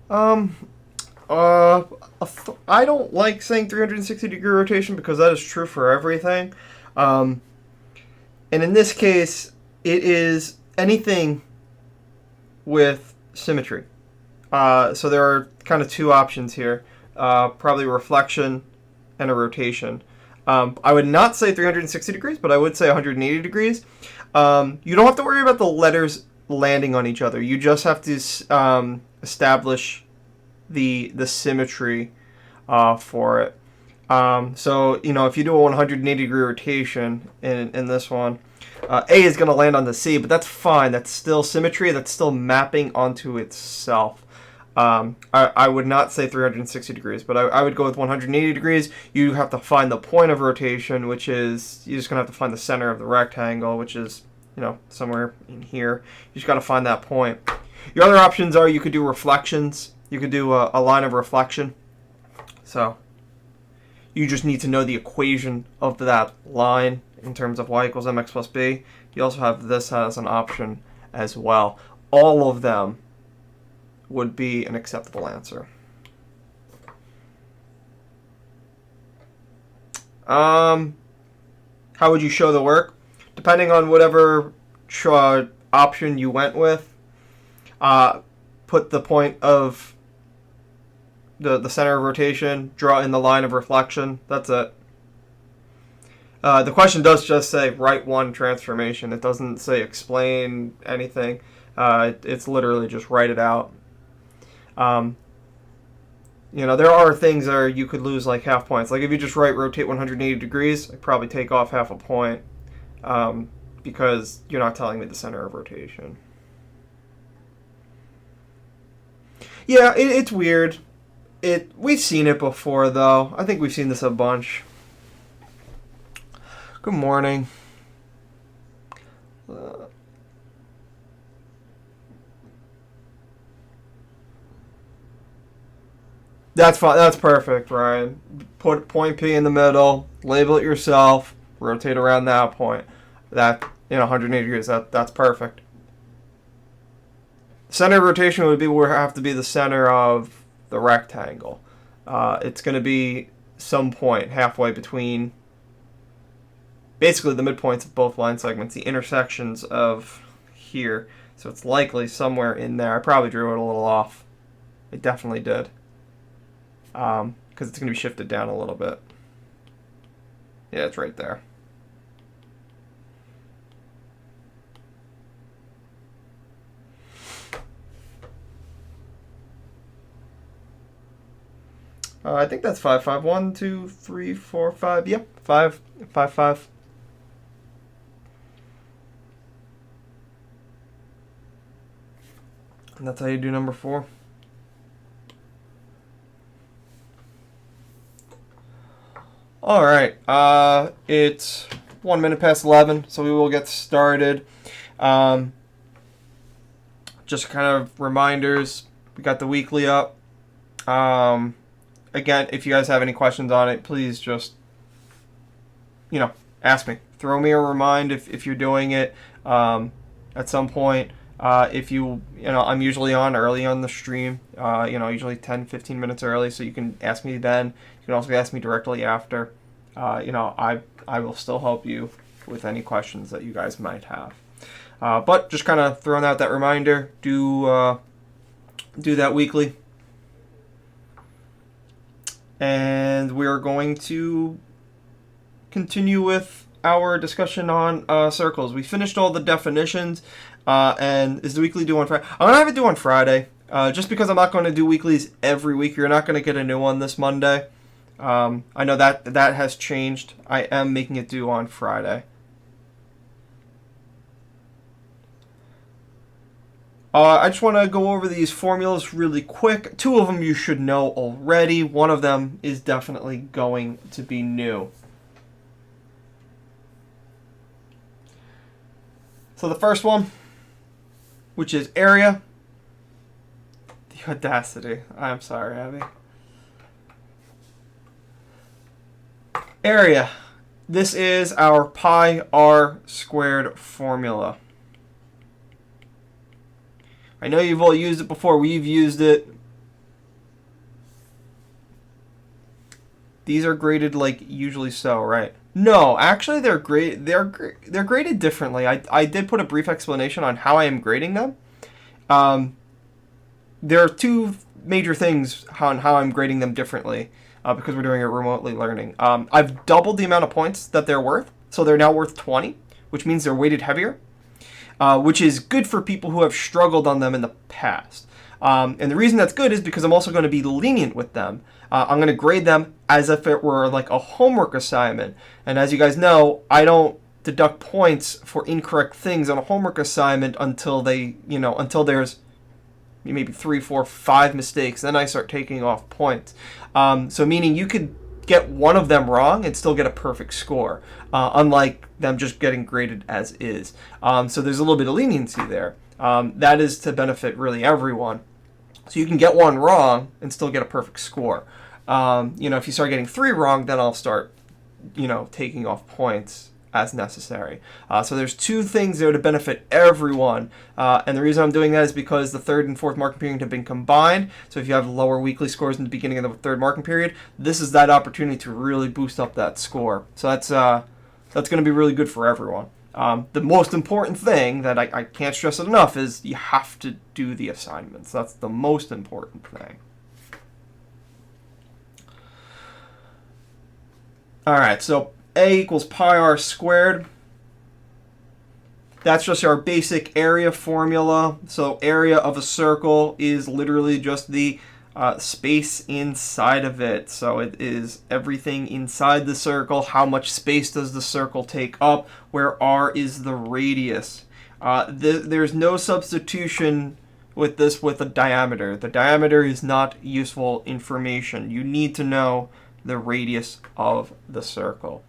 Um, uh, I don't like saying 360-degree rotation because that is true for everything. Um, and in this case, it is anything with symmetry. So there are kind of two options here. Probably reflection and a rotation. I would not say 360 degrees, but I would say 180 degrees. You don't have to worry about the letters landing on each other. You just have to establish the symmetry for it. So if you do a 180-degree rotation in this one, A is going to land on the C, but that's fine. That's still symmetry. That's still mapping onto itself. I would not say 360 degrees, but I would go with 180 degrees. You have to find the point of rotation, which is you're just going to have to find the center of the rectangle, which is somewhere in here. You just got to find that point. Your other options are you could do reflections. You could do a line of reflection. So you just need to know the equation of that line in terms of y equals mx plus b. You also have this as an option as well. All of them would be an acceptable answer. How would you show the work? Depending on whatever option you went with, put the point of the center of rotation, draw in the line of reflection. That's it. The question does just say write one transformation. It doesn't say explain anything. It's literally just write it out. There are things where you could lose like half points. Like if you just write rotate 180 degrees, I'd probably take off half a point because you're not telling me the center of rotation. Yeah, it's weird. We've seen it before though. I think we've seen this a bunch. Good morning. That's fine. That's perfect, Ryan. Put point P in the middle. Label it yourself. Rotate around that point. That 180 degrees. That's perfect. Center of rotation would have to be the center of the rectangle. It's going to be some point halfway between basically the midpoints of both line segments, the intersections of here. So it's likely somewhere in there. I probably drew it a little off. It definitely did. Because it's going to be shifted down a little bit. Yeah, it's right there. I think that's 5, 5. 1, 2, 3, 4, 5. Yep, 5, 5, 5. And that's how you do number 4. All right, it's 1 minute past 11, so we will get started. Just kind of reminders. We got the weekly up. Again, if you guys have any questions on it, please just, ask me. Throw me a remind if you're doing it at some point. If I'm usually on early on the stream, usually 10, 15 minutes early, so you can ask me then. You can also ask me directly after. I will still help you with any questions that you guys might have. But just kind of throwing out that reminder, do that weekly. And we're going to continue with our discussion on circles. We finished all the definitions, and is the weekly due on Friday? I'm going to have it due on Friday, just because I'm not going to do weeklies every week. You're not going to get a new one this Monday. I know that has changed. I am making it due on Friday. I just want to go over these formulas really quick. 2 of them you should know already. 1 of them is definitely going to be new. So the first one, which is area. The audacity. I'm sorry, Abby. Area. This is our pi r squared formula. I know you've all used it before. We've used it These are graded like usually so, right? No, actually they're graded differently. I did put a brief explanation on how I am grading them. Um, there are two major things on how I'm grading them differently because we're doing it remotely learning. I've doubled the amount of points that they're worth, so they're now worth 20, which means they're weighted heavier, which is good for people who have struggled on them in the past. And the reason that's good is because I'm also going to be lenient with them. I'm going to grade them as if it were like a homework assignment. And as you guys know, I don't deduct points for incorrect things on a homework assignment until until there's maybe 3, 4, 5 mistakes. Then I start taking off points. So meaning you could get one of them wrong and still get a perfect score, unlike them just getting graded as is. So there's a little bit of leniency there. That is to benefit really everyone. So you can get one wrong and still get a perfect score. If you start getting 3 wrong, then I'll start, taking off points as necessary. So there's 2 things there to benefit everyone. And the reason I'm doing that is because the 3rd and 4th marking period have been combined. So if you have lower weekly scores in the beginning of the 3rd marking period, this is that opportunity to really boost up that score. So that's going to be really good for everyone. The most important thing that I can't stress it enough is you have to do the assignments. That's the most important thing. All right, so A equals pi r squared. That's just our basic area formula. So area of a circle is literally just the space inside of it. So it is everything inside the circle. How much space does the circle take up? Where r is the radius. There's no substitution with this with a diameter. The diameter is not useful information. You need to know the radius of the circle.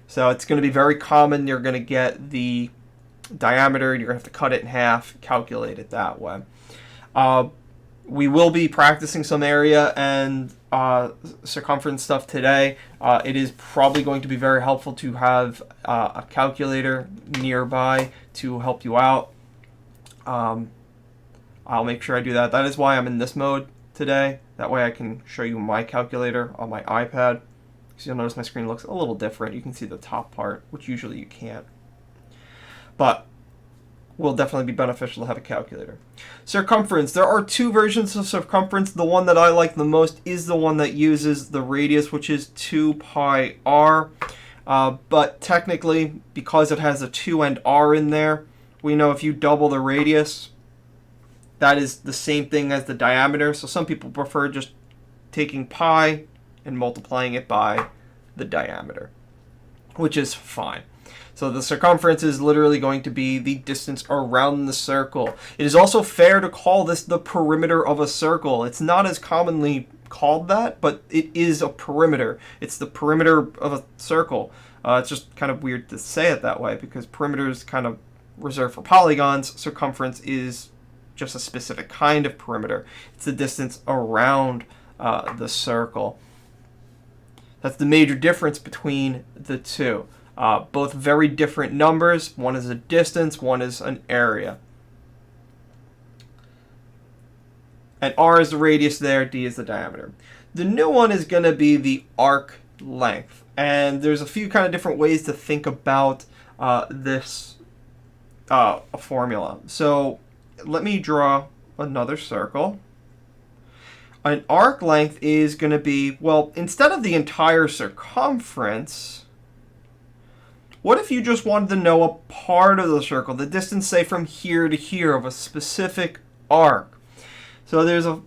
So it's going to be very common. You're going to get the diameter. You're going to have to cut it in half, calculate it that way. We will be practicing some area and circumference stuff today. It is probably going to be very helpful to have a calculator nearby to help you out. I'll make sure I do that. That is why I'm in this mode today. That way I can show you my calculator on my iPad. So you'll notice my screen looks a little different. You can see the top part, which usually you can't. But will definitely be beneficial to have a calculator. Circumference. There are 2 versions of circumference. The one that I like the most is the one that uses the radius, which is 2 pi r. But technically, because it has a 2 and r in there, we know if you double the radius, that is the same thing as the diameter. So some people prefer just taking pi and multiplying it by the diameter, which is fine. So the circumference is literally going to be the distance around the circle. It is also fair to call this the perimeter of a circle. It's not as commonly called that, but it is a perimeter. It's the perimeter of a circle. It's just kind of weird to say it that way because perimeter is kind of reserved for polygons. Circumference is just a specific kind of perimeter. It's the distance around the circle. That's the major difference between the two. Both very different numbers. One is a distance, one is an area. And r is the radius there, d is the diameter. The new one is going to be the arc length. And there's a few kind of different ways to think about this formula. So let me draw another circle. An arc length is going to be, well, instead of the entire circumference, what if you just wanted to know a part of the circle, the distance, say, from here to here of a specific arc? So there's a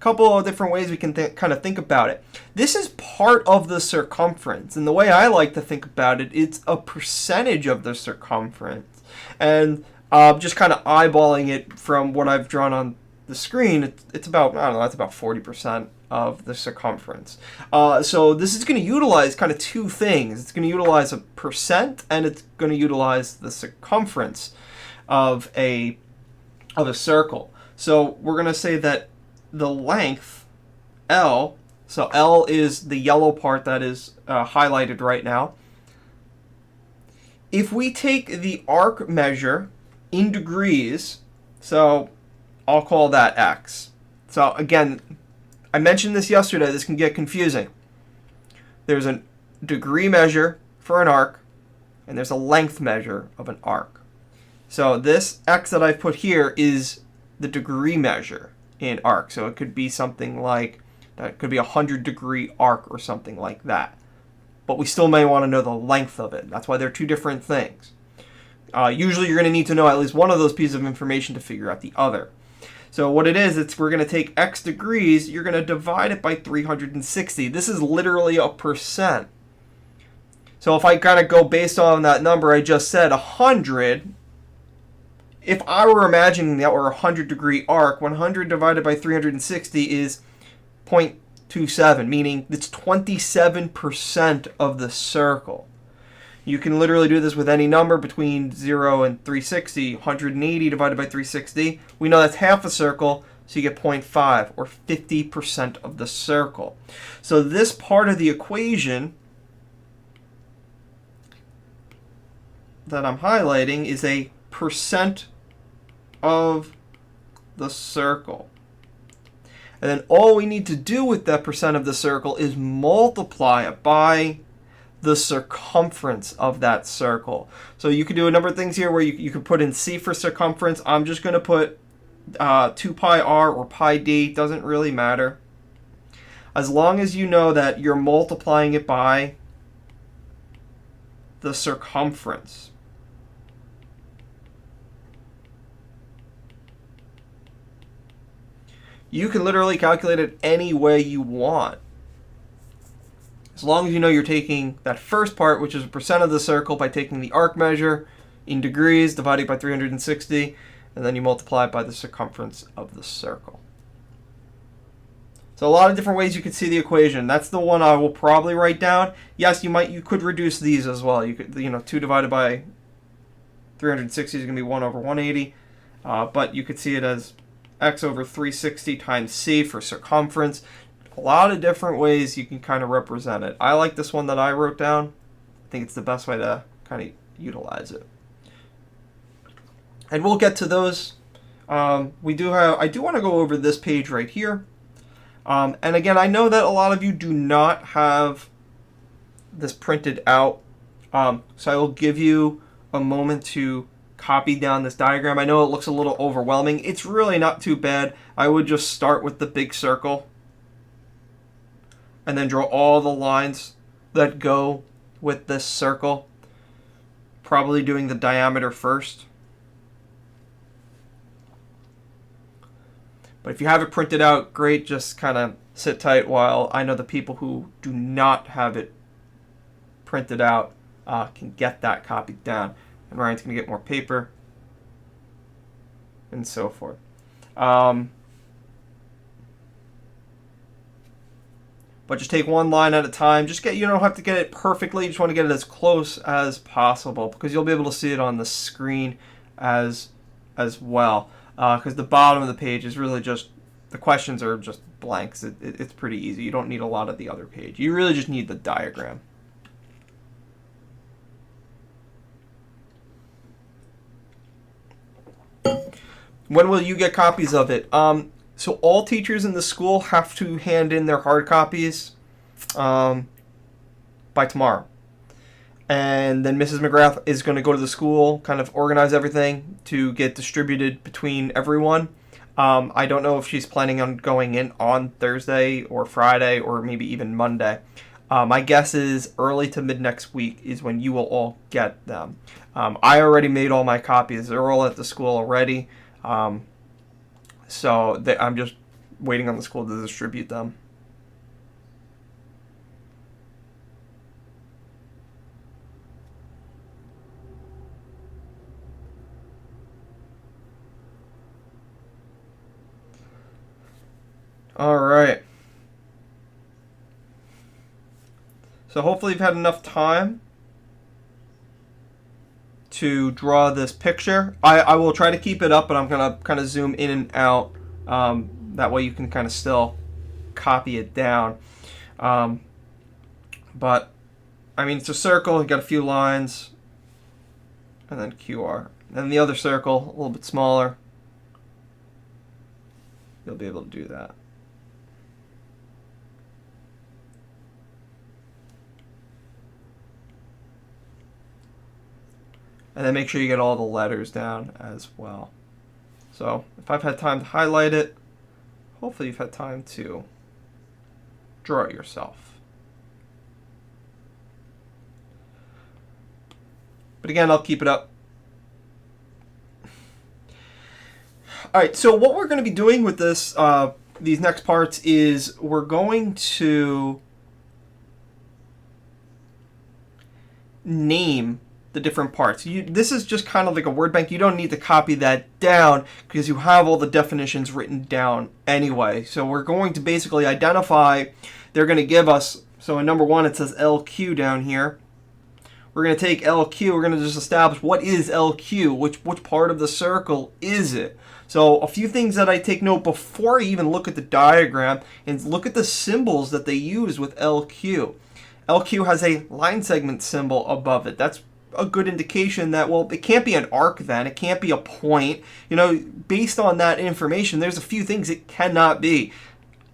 couple of different ways we can kind of think about it. This is part of the circumference, and the way I like to think about it, it's a percentage of the circumference. And just kind of eyeballing it from what I've drawn on the screen, it's about, I don't know, that's about 40% of the circumference. So this is going to utilize kind of 2 things. It's going to utilize a percent, and it's going to utilize the circumference of a circle. So we're going to say that the length, L, so L is the yellow part that is highlighted right now. If we take the arc measure in degrees, so I'll call that x. So again, I mentioned this yesterday, this can get confusing. there's a degree measure for an arc, and there's a length measure of an arc. So this x that I've put here is the degree measure in arc. So it could be something like, that could be a 100-degree arc or something like that. But we still may want to know the length of it. That's why they're two different things. Usually you're going to need to know at least one of those pieces of information to figure out the other. So what it is, we're going to take x degrees, you're going to divide it by 360. This is literally a percent. So if I kind of go based on that number I just said, 100, if I were imagining that were a 100-degree arc, 100 divided by 360 is 0.27, meaning it's 27% of the circle. You can literally do this with any number between 0 and 360. 180 divided by 360, we know that's half a circle, so you get 0.5, or 50% of the circle. So this part of the equation that I'm highlighting is a percent of the circle. And then all we need to do with that percent of the circle is multiply it by the circumference of that circle. So you could do a number of things here where you could put in c for circumference. I'm just going to put 2 pi r or pi d. Doesn't really matter. As long as you know that you're multiplying it by the circumference. You can literally calculate it any way you want. As long as you know you're taking that first part, which is a percent of the circle, by taking the arc measure in degrees, dividing by 360, and then you multiply it by the circumference of the circle. So a lot of different ways you could see the equation. That's the one I will probably write down. Yes, you could reduce these as well. You could, 2 divided by 360 is going to be 1 over 180, but you could see it as x over 360 times c for circumference. A lot of different ways you can kind of represent it. I like this one that I wrote down. I think it's the best way to kind of utilize it. And we'll get to those. I do want to go over this page right here. And again, I know that a lot of you do not have this printed out. So I will give you a moment to copy down this diagram. I know it looks a little overwhelming. It's really not too bad. I would just start with the big circle and then draw all the lines that go with this circle, probably doing the diameter first. But if you have it printed out, great, just kind of sit tight while I know the people who do not have it printed out can get that copied down. And Ryan's going to get more paper and so forth. But just take one line at a time. You don't have to get it perfectly. You just want to get it as close as possible because you'll be able to see it on the screen as well. Because the bottom of the page is really just, the questions are just blanks. It's pretty easy. You don't need a lot of the other page. You really just need the diagram. When will you get copies of it? So all teachers in the school have to hand in their hard copies by tomorrow. And then Mrs. McGrath is going to go to the school, kind of organize everything to get distributed between everyone. I don't know if she's planning on going in on Thursday or Friday or maybe even Monday. My guess is early to mid next week is when you will all get them. I already made all my copies. They're all at the school already. So I'm just waiting on the school to distribute them. All right. So hopefully you've had enough time to draw this picture. I will try to keep it up, but I'm going to kind of zoom in and out. That way you can kind of still copy it down. But, I mean, it's a circle. You got a few lines. And then QR. And the other circle, a little bit smaller. You'll be able to do that. And then make sure you get all the letters down as well. So if I've had time to highlight it, hopefully you've had time to draw it yourself. But again, I'll keep it up. All right, so what we're going to be doing with this, these next parts is we're going to name the different parts. This is just kind of like a word bank. You don't need to copy that down because you have all the definitions written down anyway. So we're going to basically identify, they're going to give us, so in number 1 it says LQ down here. We're going to take LQ, we're going to just establish what is LQ, which part of the circle is it. So a few things that I take note before I even look at the diagram and look at the symbols that they use with LQ. LQ has a line segment symbol above it. That's a good indication that, well, it can't be an arc then. It can't be a point. You know, based on that information, there's a few things it cannot be.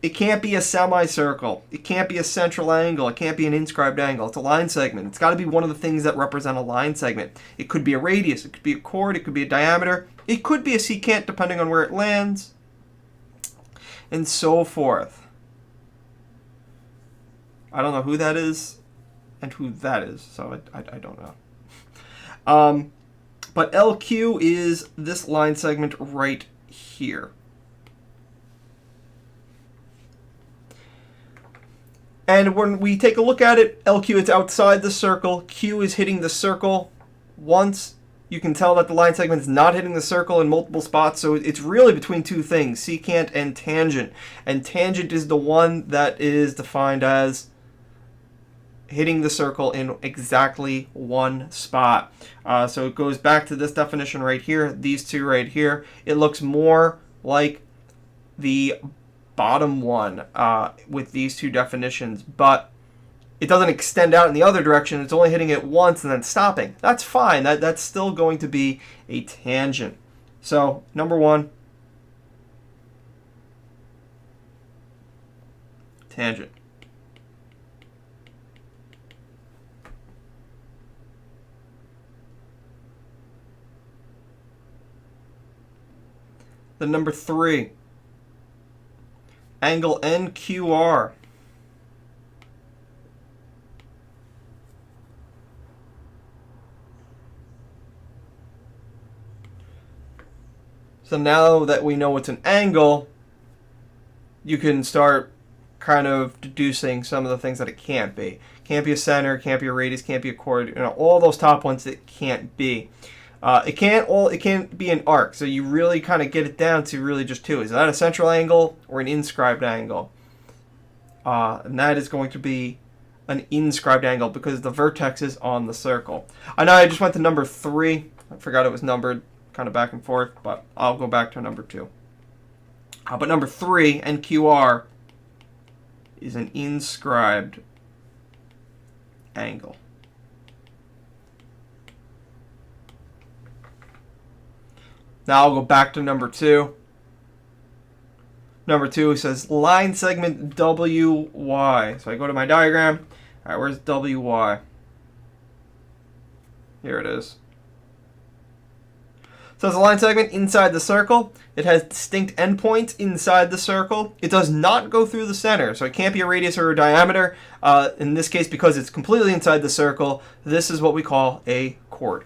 It can't be a semicircle. It can't be a central angle. It can't be an inscribed angle. It's a line segment. It's got to be one of the things that represent a line segment. It could be a radius. It could be a chord. It could be a diameter. It could be a secant depending on where it lands, and so forth. I don't know who that is and who that is, so I don't know. But LQ is this line segment right here. And when we take a look at it, LQ is outside the circle. Q is hitting the circle once. You can tell that the line segment is not hitting the circle in multiple spots, so it's really between two things, secant and tangent. And tangent is the one that is defined as hitting the circle in exactly one spot. So it goes back to this definition right here, these two right here. It looks more like the bottom one with these two definitions, but it doesn't extend out in the other direction. It's only hitting it once and then stopping. That's fine. That's still going to be a tangent. So number 1, tangent. The number 3, angle NQR. So now that we know it's an angle, you can start kind of deducing some of the things that it can't be. Can't be a center, can't be a radius, can't be a chord. You know, all those top ones it can't be. It can't be an arc, so you really kind of get it down to really just two. Is that a central angle or an inscribed angle? And that is going to be an inscribed angle because the vertex is on the circle. I know I just went to number 3. I forgot it was numbered, kind of back and forth, but I'll go back to number 2. But number 3, NQR, is an inscribed angle. Now I'll go back to number 2. Number 2 says line segment WY. So I go to my diagram. All right, where's WY? Here it is. So it's a line segment inside the circle. It has distinct endpoints inside the circle. It does not go through the center, so it can't be a radius or a diameter. In this case, because it's completely inside the circle, this is what we call a chord.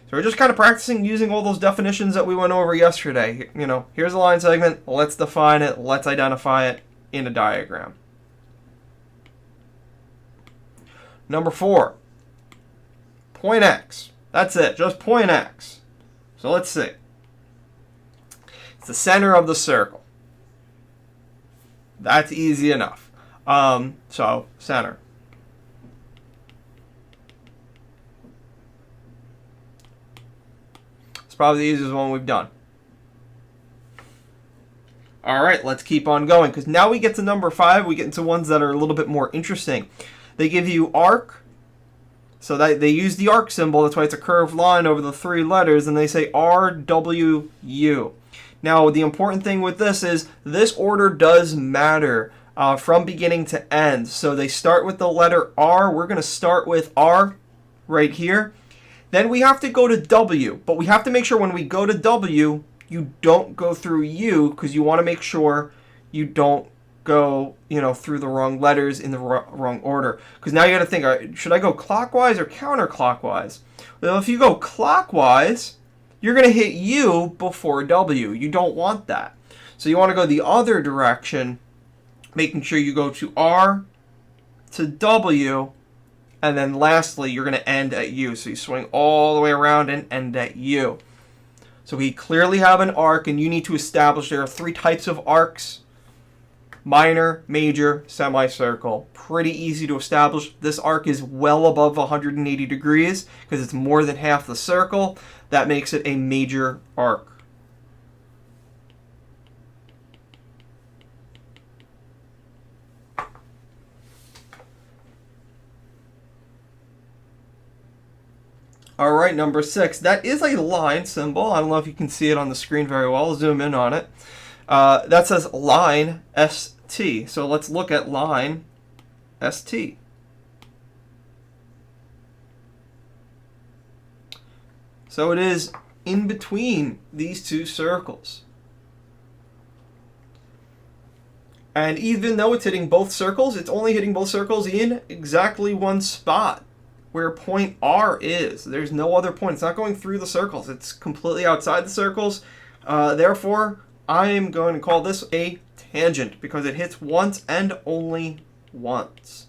So we're just kind of practicing using all those definitions that we went over yesterday. You know, here's a line segment. Let's define it. Let's identify it in a diagram. Number 4, point X. That's it, just point X. So let's see. It's the center of the circle. That's easy enough. So, center. It's probably the easiest one we've done. All right, let's keep on going, because now we get to number 5. We get into ones that are a little bit more interesting. They give you arc. So that they use the arc symbol. That's why it's a curved line over the 3 letters, and they say RWU. Now, the important thing with this is this order does matter from beginning to end. So they start with the letter R. We're going to start with R right here. Then we have to go to W, but we have to make sure when we go to W, you don't go through U, because you want to make sure you don't go, through the wrong letters in the wrong order. Because now you got to think, should I go clockwise or counterclockwise? Well, if you go clockwise, you're going to hit U before W. You don't want that. So you want to go the other direction, making sure you go to R to W, and then lastly, you're going to end at U. So you swing all the way around and end at U. So we clearly have an arc, and you need to establish there are 3 types of arcs: minor, major, semicircle. Pretty easy to establish. This arc is well above 180 degrees because it's more than half the circle. That makes it a major arc. All right, number 6. That is a line symbol. I don't know if you can see it on the screen very well. I'll zoom in on it. That says line ST. So let's look at line ST. So it is in between these 2 circles. And even though it's hitting both circles, it's only hitting both circles in exactly one spot, where point R is. There's no other point. It's not going through the circles. It's completely outside the circles. Therefore, I am going to call this a tangent because it hits once and only once.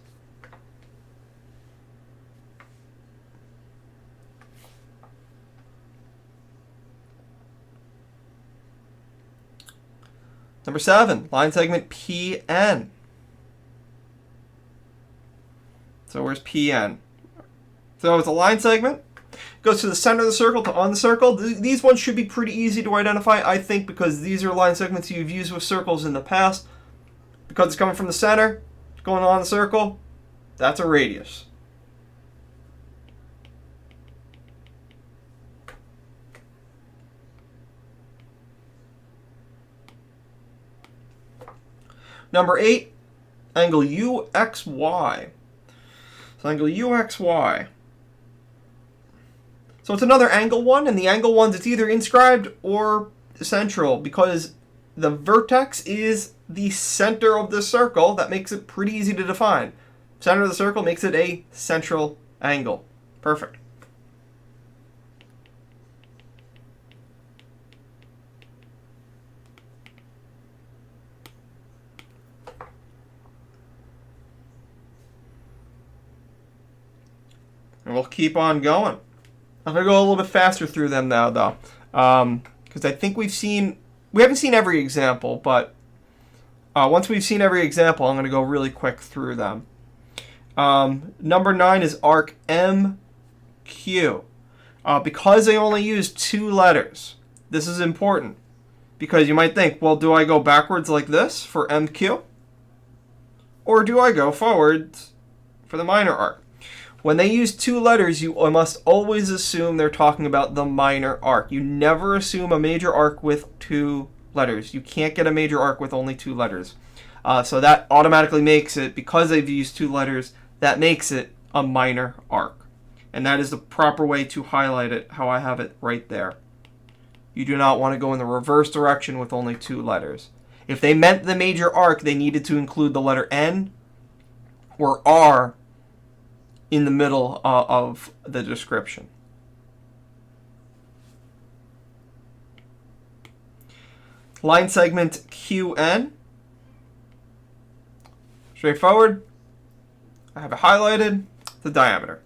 Number 7, line segment PN. So where's PN? So it's a line segment. Goes to the center of the circle to on the circle. These ones should be pretty easy to identify, I think, because these are line segments you've used with circles in the past. Because it's coming from the center, going on the circle, that's a radius. Number 8, angle UXY. So angle UXY. So it's another angle one, and the angle ones, it's either inscribed or central, because the vertex is the center of the circle. That makes it pretty easy to define. Center of the circle makes it a central angle. Perfect. And we'll keep on going. I'm going to go a little bit faster through them now, though. Because I think we haven't seen every example, but once we've seen every example, I'm going to go really quick through them. Number 9 is arc MQ. Because they only use 2 letters, this is important. Because you might think, well, do I go backwards like this for MQ? Or do I go forwards for the minor arc? When they use 2 letters, you must always assume they're talking about the minor arc. You never assume a major arc with 2 letters. You can't get a major arc with only 2 letters. So that automatically makes it, because they've used 2 letters, that makes it a minor arc. And that is the proper way to highlight it, how I have it right there. You do not want to go in the reverse direction with only 2 letters. If they meant the major arc, they needed to include the letter N or R in the middle of the description. Line segment QN. Straightforward. I have it highlighted. The diameter.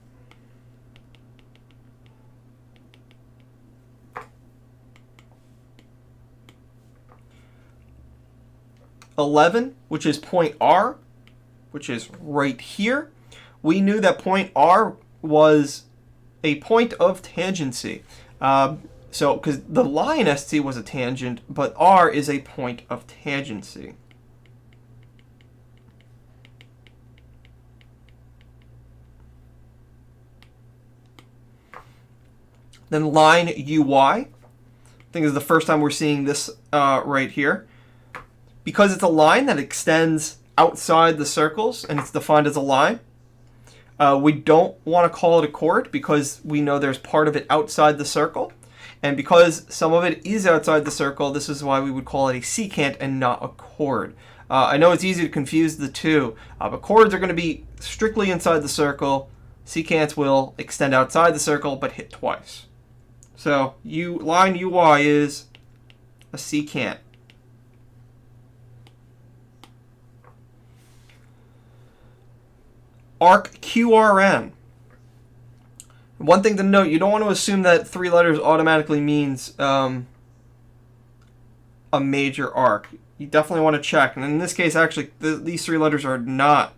(11), which is point R, which is right here. We knew that point R was a point of tangency. So, because the line ST was a tangent, but R is a point of tangency. Then line UY. I think this is the first time we're seeing this right here. Because it's a line that extends outside the circles and it's defined as a line, We don't want to call it a chord because we know there's part of it outside the circle. And because some of it is outside the circle, this is why we would call it a secant and not a chord. I know it's easy to confuse the two, but chords are going to be strictly inside the circle. Secants will extend outside the circle but hit twice. So line UY is a secant. Arc QRN. One thing to note, you don't want to assume that 3 letters automatically means a major arc. You definitely want to check. And in this case, actually, these 3 letters are not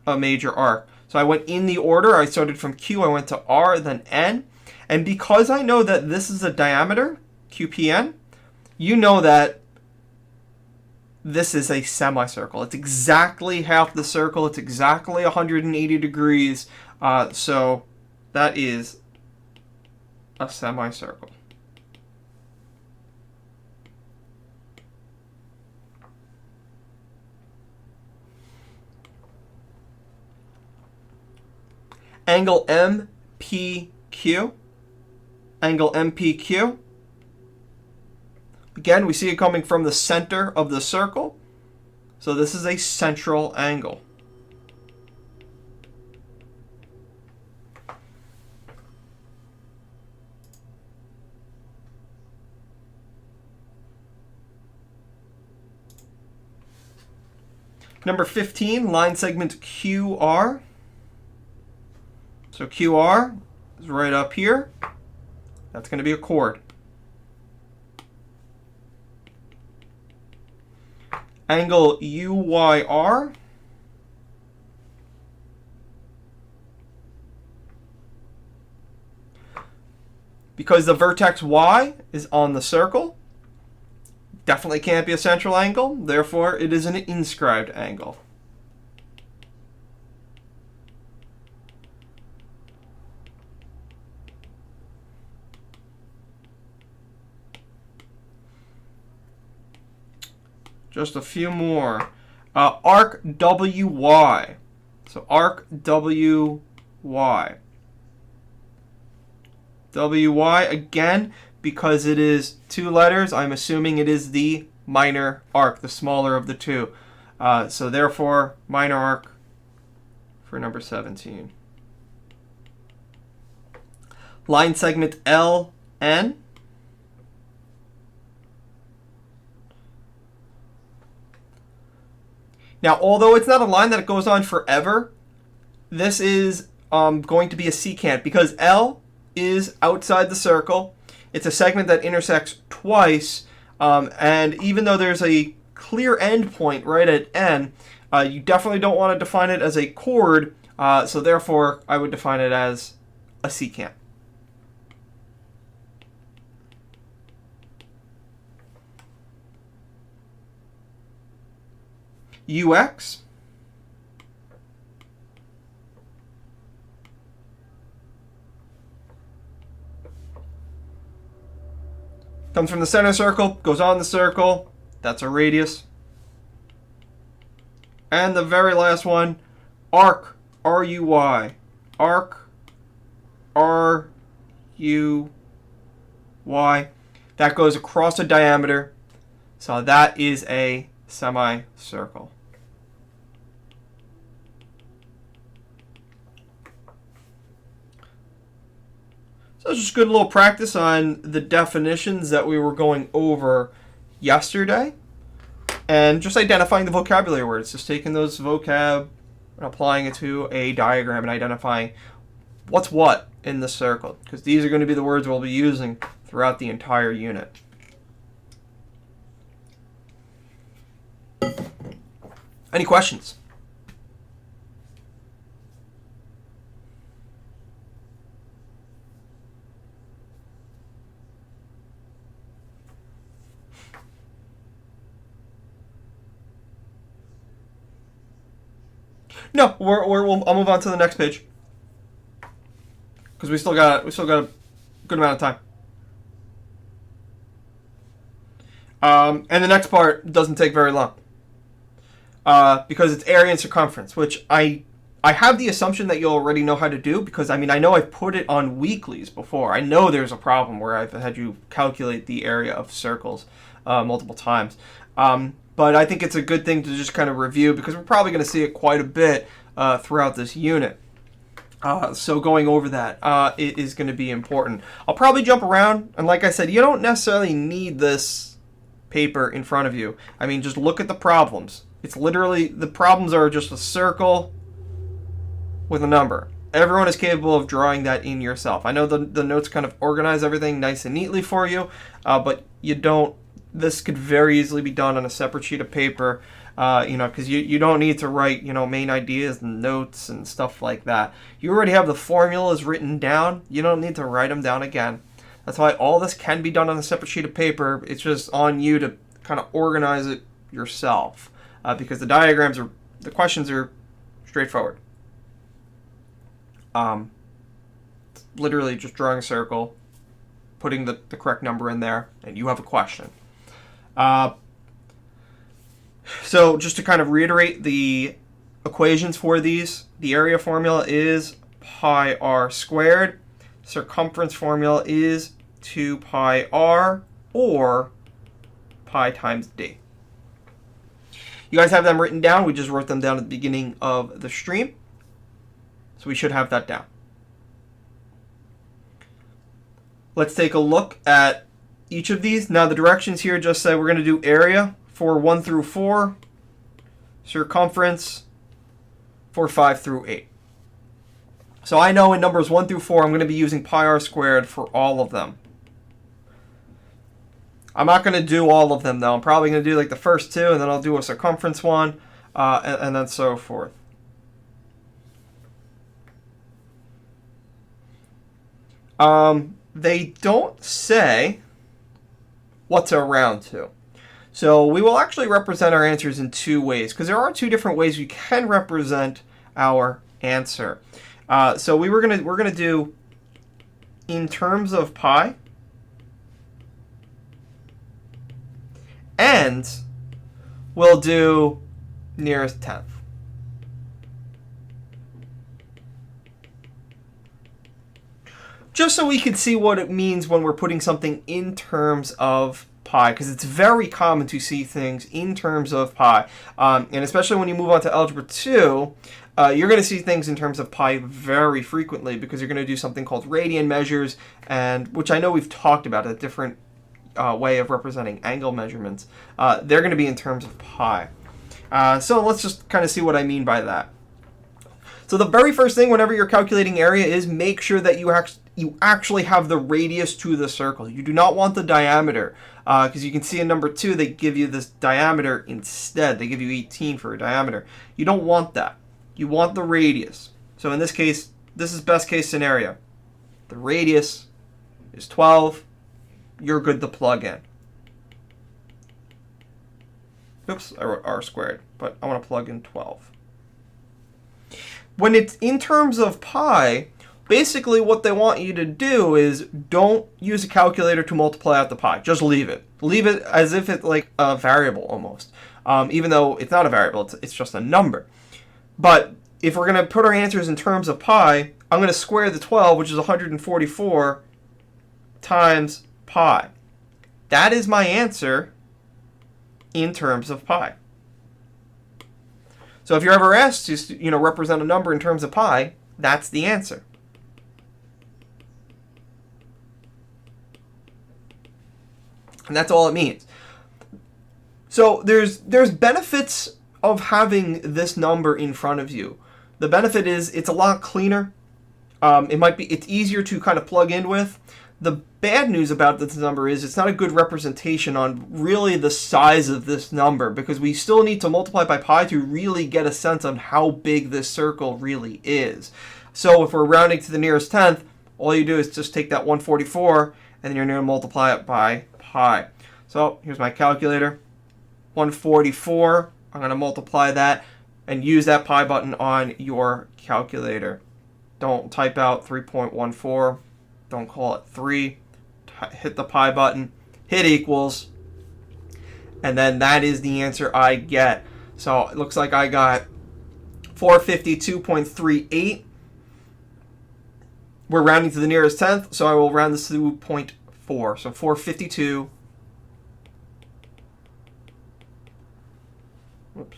a major arc. So I went in the order. I started from Q, I went to R, then N. And because I know that this is a diameter, QPN, you know that this is a semicircle. It's exactly half the circle. It's exactly 180 degrees. So that is a semicircle. Angle MPQ. Angle MPQ. Again, we see it coming from the center of the circle. So this is a central angle. Number 15, line segment QR. So QR is right up here. That's going to be a chord. Angle UYR. Because the vertex Y is on the circle, definitely can't be a central angle, therefore it is an inscribed angle. Just a few more. Arc WY. So arc WY. WY, again, because it is 2 letters, I'm assuming it is the minor arc, the smaller of the 2. So therefore, minor arc for number 17. Line segment LN. Now, although it's not a line that goes on forever, this is going to be a secant because L is outside the circle. It's a segment that intersects twice, and even though there's a clear end point right at N, you definitely don't want to define it as a chord, so therefore I would define it as a secant. UX. Comes from the center circle, goes on the circle. That's a radius. And the very last one, arc, R-U-Y. Arc, R-U-Y. That goes across a diameter. So that is a semicircle. So it's just good little practice on the definitions that we were going over yesterday. And just identifying the vocabulary words. Just taking those vocab and applying it to a diagram and identifying what's what in the circle. Because these are going to be the words we'll be using throughout the entire unit. Any questions? No, I'll move on to the next page because we still got a good amount of time. And the next part doesn't take very long because it's area and circumference, which I I have the assumption that you'll already know how to do, because I mean, I know I've put it on weeklies before. I know there's a problem where I've had you calculate the area of circles multiple times. But I think it's a good thing to just kind of review, because we're probably going to see it quite a bit throughout this unit. So going over that it is going to be important. I'll probably jump around, and like I said, you don't necessarily need this paper in front of you. I mean, just look at the problems. It's literally, the problems are just a circle with a number. Everyone is capable of drawing that in yourself. I know the notes kind of organize everything nice and neatly for you, but you don't, this could very easily be done on a separate sheet of paper, because you don't need to write, main ideas and notes and stuff like that. You already have the formulas written down. You don't need to write them down again. That's why all this can be done on a separate sheet of paper. It's just on you to kind of organize it yourself, because the questions are straightforward. Literally just drawing a circle, putting the correct number in there, and you have a question. So just to kind of reiterate the equations for these, the area formula is pi r squared. Circumference formula is 2 pi r, or pi times d. You guys have them written down. We just wrote them down at the beginning of the stream. So we should have that down. Let's take a look at each of these. Now the directions here just say we're going to do area for 1 through 4, circumference for 5 through 8. So I know in numbers 1 through 4, I'm going to be using pi r squared for all of them. I'm not going to do all of them, though. I'm probably going to do like the first 2, and then I'll do a circumference one, and then so forth. They don't say what to round to. So we will actually represent our answers in 2 ways, because there are 2 different ways we can represent our answer. So we're gonna do in terms of pi, and we'll do nearest tenth. Just so we can see what it means when we're putting something in terms of pi, because it's very common to see things in terms of pi, and especially when you move on to Algebra 2, you're going to see things in terms of pi very frequently, because you're going to do something called radian measures, and which I know we've talked about, a different way of representing angle measurements. They're going to be in terms of pi. So let's just kind of see what I mean by that. So the very first thing whenever you're calculating area is make sure that you actually have the radius to the circle. You do not want the diameter, because you can see in number 2 they give you this diameter instead. They give you 18 for a diameter. You don't want that. You want the radius. So in this case, this is best case scenario. The radius is 12. You're good to plug in. Oops, I wrote r squared, but I want to plug in 12. When it's in terms of pi, basically what they want you to do is don't use a calculator to multiply out the pi. Just leave it. Leave it as if it's like a variable almost. Even though it's not a variable, it's just a number. But if we're going to put our answers in terms of pi, I'm going to square the 12, which is 144, times pi. That is my answer in terms of pi. So if you're ever asked to represent a number in terms of pi, that's the answer. And that's all it means. So there's benefits of having this number in front of you. The benefit is it's a lot cleaner. It's easier to kind of plug in with. The bad news about this number is it's not a good representation on really the size of this number, because we still need to multiply by pi to really get a sense of how big this circle really is. So if we're rounding to the nearest tenth, all you do is just take that 144 and then you're going to multiply it by pi. So here's my calculator. 144, I'm going to multiply that and use that pi button on your calculator. Don't type out 3.14. Don't call it 3. Hit the pi button. Hit equals. And then that is the answer I get. So it looks like I got 452.38. We're rounding to the nearest tenth, so I will round this to 0.4. So 452. Whoops.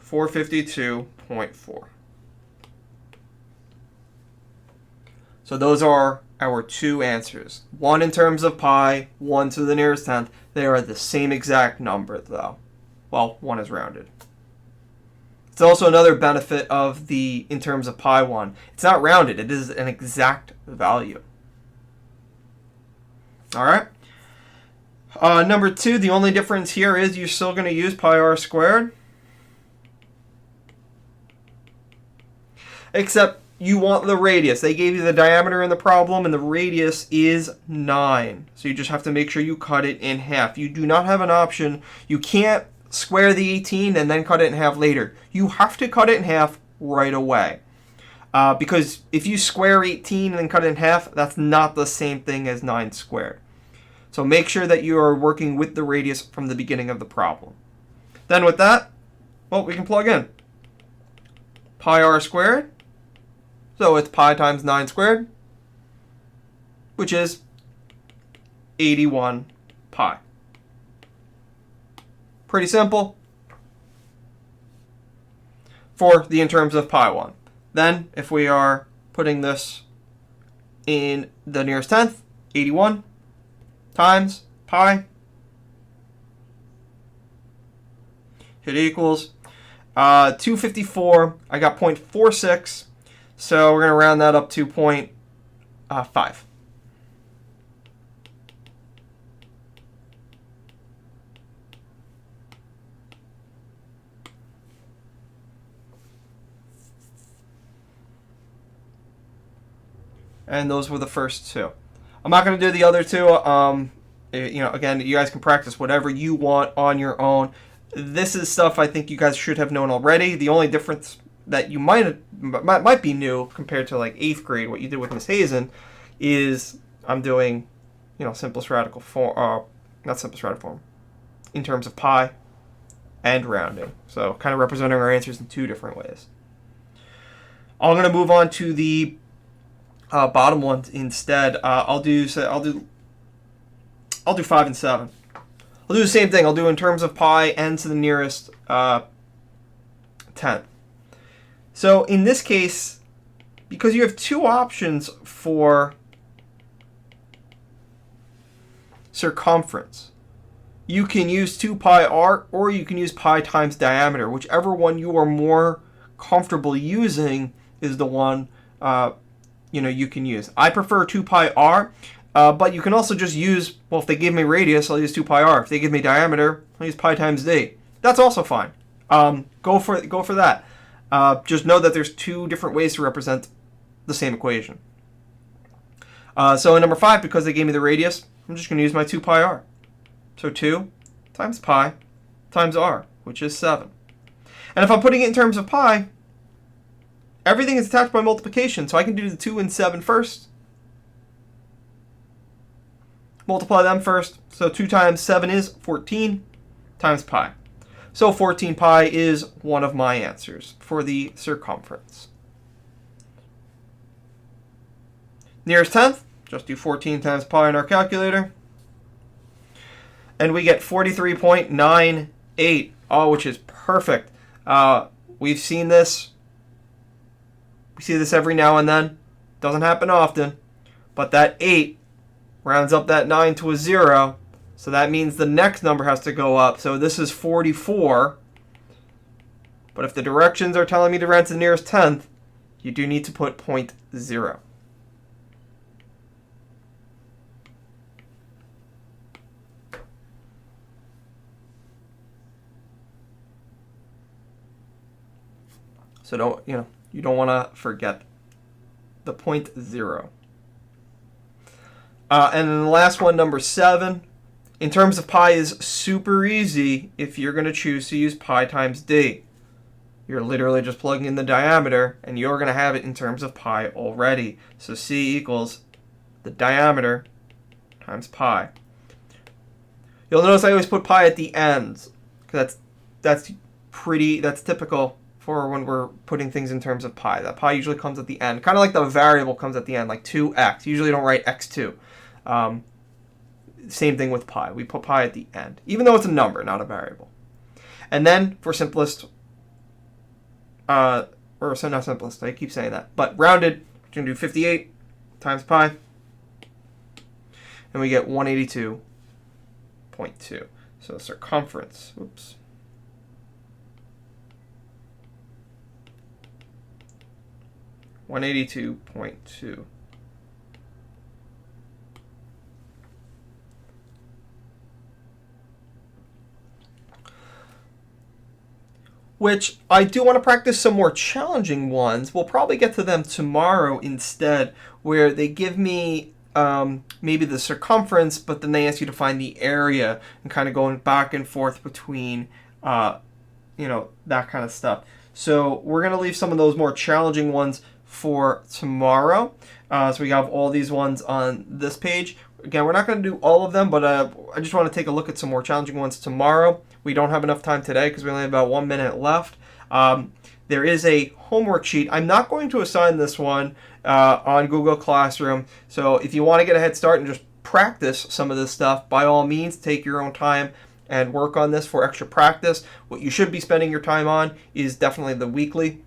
452.4. So those are our two answers. One in terms of pi, one to the nearest tenth. They are the same exact number, though. Well, one is rounded. It's also another benefit of the in terms of pi one. It's not rounded. It is an exact value. All right. Number two, the only difference here is you're still going to use pi r squared. Except you want the radius. They gave you the diameter in the problem, and the radius is 9. So you just have to make sure you cut it in half. You do not have an option. You can't square the 18 and then cut it in half later. You have to cut it in half right away. Because if you square 18 and then cut it in half, that's not the same thing as 9 squared. So make sure that you are working with the radius from the beginning of the problem. Then with that, well, we can plug in. Pi r squared. So it's pi times 9 squared, which is 81 pi. Pretty simple for the in terms of pi 1. Then, if we are putting this in the nearest tenth, 81 times pi, it equals 254. I got 0.46. So we're going to round that up to 0.5. And those were the first two. I'm not going to do the other two. Again, you guys can practice whatever you want on your own. This is stuff I think you guys should have known already. The only difference that you might be new compared to like 8th grade, what you did with Miss Hazen, is I'm doing, simplest radical form, not simplest radical form, in terms of pi and rounding. So kind of representing our answers in two different ways. I'm going to move on to the bottom ones instead. I'll do 5 and 7. I'll do the same thing. I'll do in terms of pi n to the nearest tenth. So in this case, because you have two options for circumference, you can use 2 pi r or you can use pi times diameter. Whichever one you are more comfortable using is the one you can use. I prefer 2 pi r, but you can also just use, well, if they give me radius, I'll use 2 pi r. If they give me diameter, I'll use pi times d. That's also fine. Go for that. Just know that there's two different ways to represent the same equation. So in number 5, because they gave me the radius, I'm just going to use my 2 pi r. So 2 times pi times r, which is 7. And if I'm putting it in terms of pi, everything is attached by multiplication, so I can do the 2 and 7 first. Multiply them first. So 2 times 7 is 14 times pi. So 14 pi is one of my answers for the circumference. Nearest tenth, just do 14 times pi in our calculator. And we get 43.98, which is perfect. We've seen this. We see this every now and then. Doesn't happen often. But that 8 rounds up that 9 to a 0. So that means the next number has to go up. So this is 44. But if the directions are telling me to round to the nearest tenth, you do need to put 0.0. So you don't want to forget the 0.0. And then the last one, number 7. In terms of pi is super easy if you're going to choose to use pi times d. You're literally just plugging in the diameter, and you're going to have it in terms of pi already. So c equals the diameter times pi. You'll notice I always put pi at the ends. That's that's typical for when we're putting things in terms of pi. That pi usually comes at the end, kind of like the variable comes at the end, like 2x. Usually don't write x2. Same thing with pi. We put pi at the end, even though it's a number, not a variable. And then for simplest, or so not simplest, I keep saying that, but rounded, we're going to do 58 times pi, and we get 182.2. So circumference, oops. $182.2. Which I do want to practice some more challenging ones. We'll probably get to them tomorrow instead, where they give me maybe the circumference, but then they ask you to find the area and kind of going back and forth between, that kind of stuff. So we're going to leave some of those more challenging ones for tomorrow. So we have all these ones on this page. Again, we're not going to do all of them, but I just want to take a look at some more challenging ones tomorrow. We don't have enough time today because we only have about 1 minute left. There is a homework sheet. I'm not going to assign this one on Google Classroom. So if you want to get a head start and just practice some of this stuff, by all means, take your own time and work on this for extra practice. What you should be spending your time on is definitely the weekly,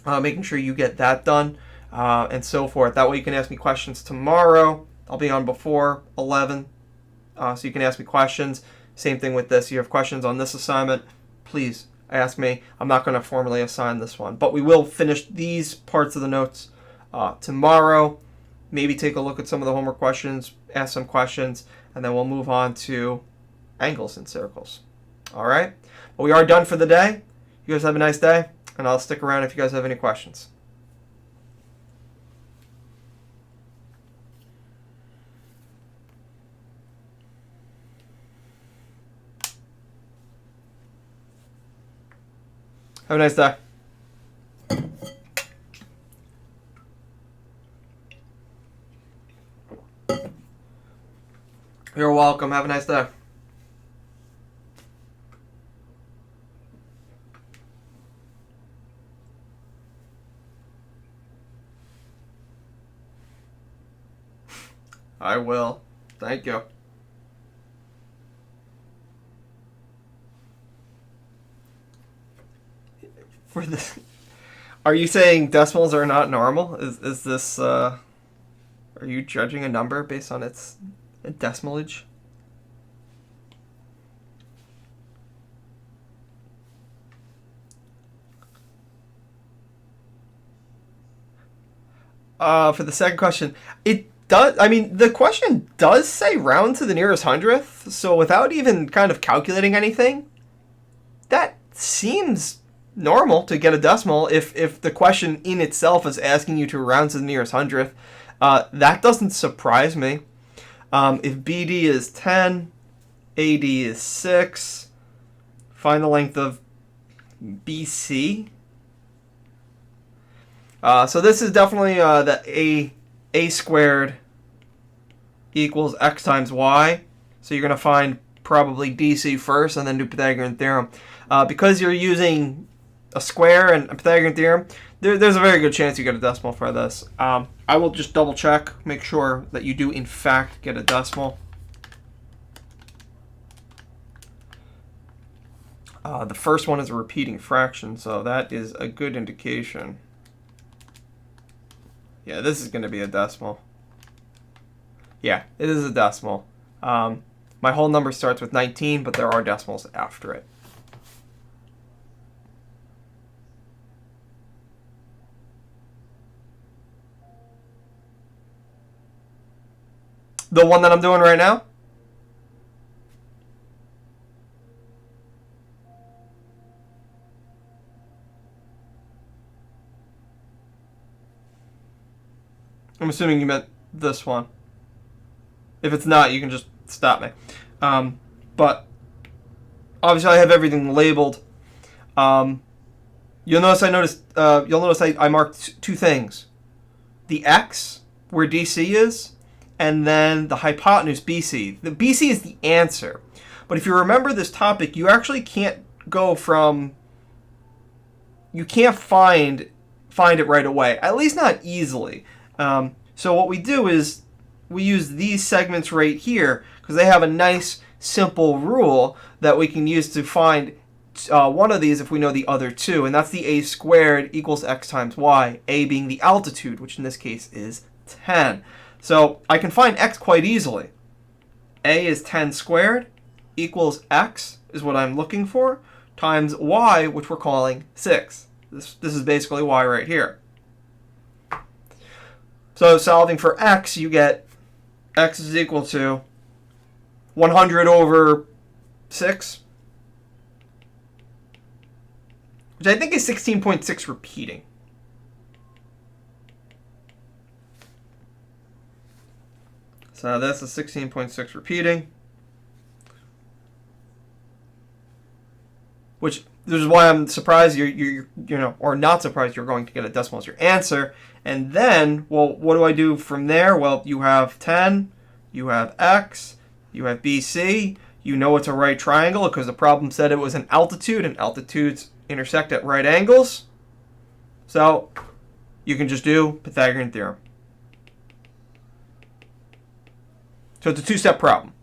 making sure you get that done and so forth. That way you can ask me questions tomorrow. I'll be on before 11, so you can ask me questions. Same thing with this. You have questions on this assignment, please ask me. I'm not going to formally assign this one, but we will finish these parts of the notes tomorrow. Maybe take a look at some of the homework questions, ask some questions, and then we'll move on to angles and circles. All right? Well, we are done for the day. You guys have a nice day, and I'll stick around if you guys have any questions. Have a nice day. You're welcome. Have a nice day. I will. Thank you. For this, are you saying decimals are not normal? Is this are you judging a number based on its decimalage? For the second question, it does. I mean, the question does say round to the nearest hundredth. So without even kind of calculating anything, that seems normal to get a decimal. If the question in itself is asking you to round to the nearest hundredth, that doesn't surprise me. If BD is 10, AD is 6, find the length of BC. So this is definitely that a squared equals x times y. So you're going to find probably DC first and then do Pythagorean theorem. Because you're using a square and a Pythagorean theorem, there's a very good chance you get a decimal for this. I will just double check, make sure that you do in fact get a decimal. The first one is a repeating fraction, so that is a good indication. Yeah, this is going to be a decimal. Yeah, it is a decimal. My whole number starts with 19, but there are decimals after it. The one that I'm doing right now? I'm assuming you meant this one. If it's not, you can just stop me. But obviously I have everything labeled. You'll notice I marked two things. The x, where DC is, and then the hypotenuse BC. The BC is the answer. But if you remember this topic, you actually can't go from, you can't find it right away, at least not easily. So what we do is we use these segments right here because they have a nice simple rule that we can use to find one of these if we know the other two, and that's the a squared equals x times y, a being the altitude, which in this case is 10. So I can find x quite easily. A is 10 squared equals x is what I'm looking for, times y, which we're calling 6. This is basically y right here. So solving for x, you get x is equal to 100 over 6, which I think is 16.6 repeating. So this is 16.6 repeating, which this is why I'm surprised you know, or not surprised you're going to get a decimal as your answer. And then, well, what do I do from there? Well, you have 10, you have x, you have BC. You know it's a right triangle because the problem said it was an altitude, and altitudes intersect at right angles. So you can just do Pythagorean theorem. So it's a two-step problem.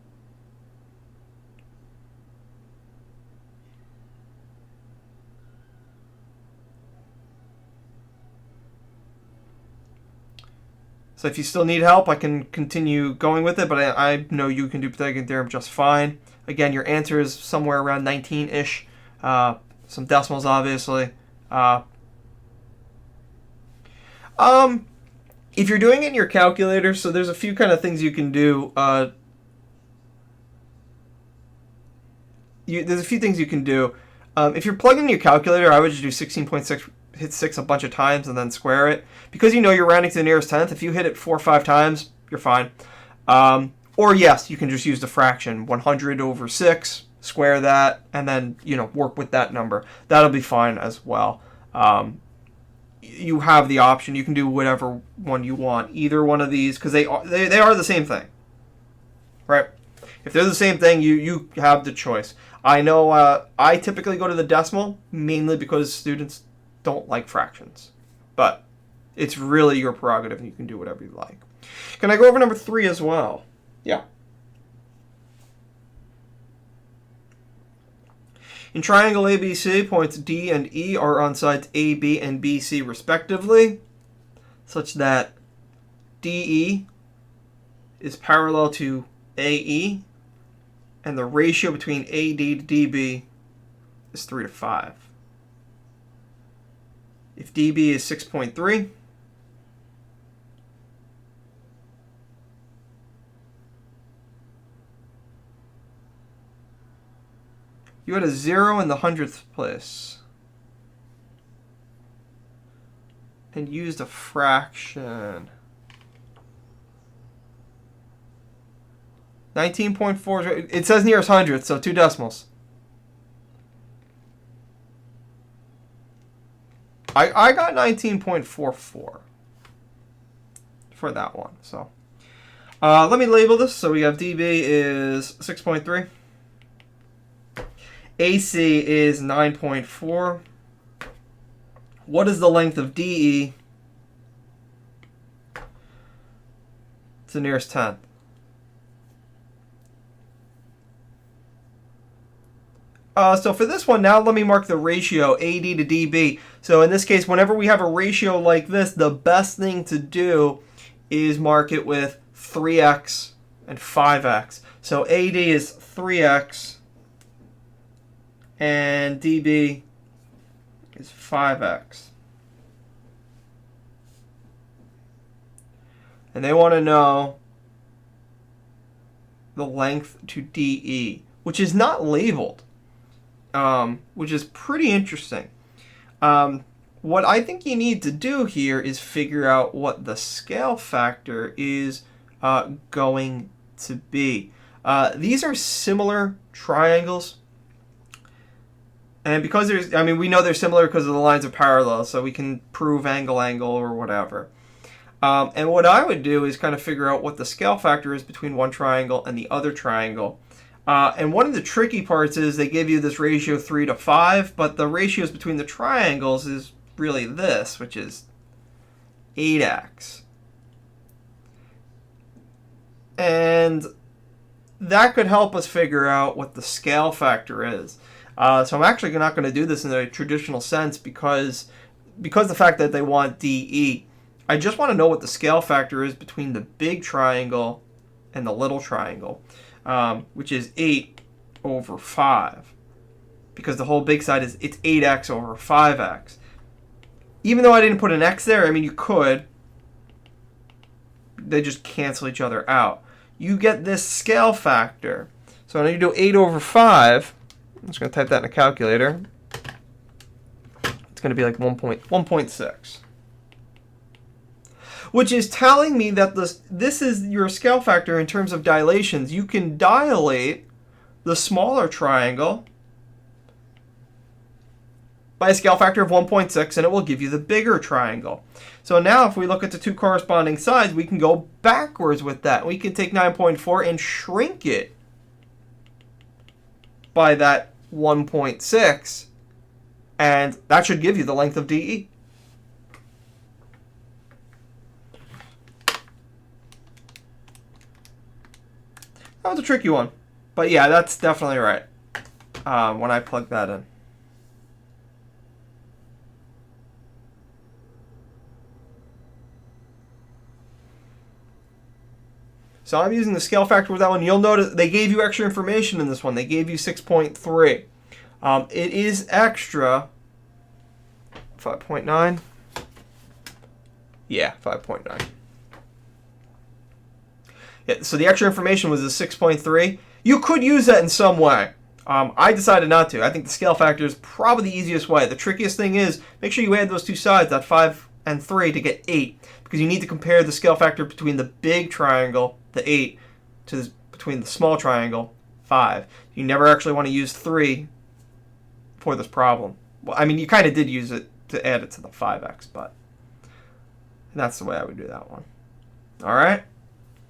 So if you still need help, I can continue going with it, but I know you can do Pythagorean theorem just fine. Again, your answer is somewhere around 19-ish. Some decimals, obviously. If you're doing it in your calculator, so there's a few kind of things you can do. There's a few things you can do. If you're plugging in your calculator, I would just do 16.6, hit 6 a bunch of times, and then square it. Because you know you're rounding to the nearest tenth, if you hit it 4 or 5 times, you're fine. Or yes, you can just use the fraction, 100 over 6, square that, and then, you know, work with that number. That'll be fine as well. You have the option. You can do whatever one you want. Either one of these, because they are the same thing, right? If they're the same thing, you have the choice. I know I typically go to the decimal, mainly because students don't like fractions. But it's really your prerogative, and you can do whatever you like. Can I go over number 3 as well? Yeah. In triangle ABC, points D and E are on sides AB and BC respectively, such that DE is parallel to AE, and the ratio between AD to DB is 3 to 5. If DB is 6.3, you had a 0 in the 100th place and used a fraction. 19.4, it says nearest hundredth, so 2 decimals. I got 19.44 for that one. So let me label this. So we have DB is 6.3. AC is 9.4. What is the length of DE? It's the nearest tenth. So for this one, now let me mark the ratio, AD to DB. So in this case, whenever we have a ratio like this, the best thing to do is mark it with 3x and 5x. So AD is 3x and DB is 5x. And they want to know the length to DE, which is not labeled. Which is pretty interesting. What I think you need to do here is figure out what the scale factor is going to be. These are similar triangles. And because we know they're similar because the lines are parallel, so we can prove angle or whatever. And what I would do is kind of figure out what the scale factor is between one triangle and the other triangle. And one of the tricky parts is they give you this ratio 3 to 5, but the ratios between the triangles is really this, which is 8x. And that could help us figure out what the scale factor is. So I'm actually not going to do this in a traditional sense because the fact that they want DE. I just want to know what the scale factor is between the big triangle and the little triangle, which is 8 over 5. Because the whole big side is it's 8x over 5x. Even though I didn't put an x there, I mean, you could. They just cancel each other out. You get this scale factor. So when you do 8 over 5, I'm just going to type that in a calculator. It's going to be like 1.6. Which is telling me that this is your scale factor in terms of dilations. You can dilate the smaller triangle by a scale factor of 1.6, and it will give you the bigger triangle. So now if we look at the two corresponding sides, we can go backwards with that. We can take 9.4 and shrink it by that 1.6, and that should give you the length of DE. That was a tricky one. But yeah, that's definitely right when I plug that in. So I'm using the scale factor with that one. You'll notice they gave you extra information in this one. They gave you 6.3. It is extra 5.9. Yeah, 5.9. Yeah, so the extra information was a 6.3. You could use that in some way. I decided not to. I think the scale factor is probably the easiest way. The trickiest thing is make sure you add those two sides, that 5 and 3, to get 8. Because you need to compare the scale factor between the big triangle, the 8, to between the small triangle, 5. You never actually want to use 3 for this problem. Well, I mean, you kind of did use it to add it to the 5x, but that's the way I would do that one. All right?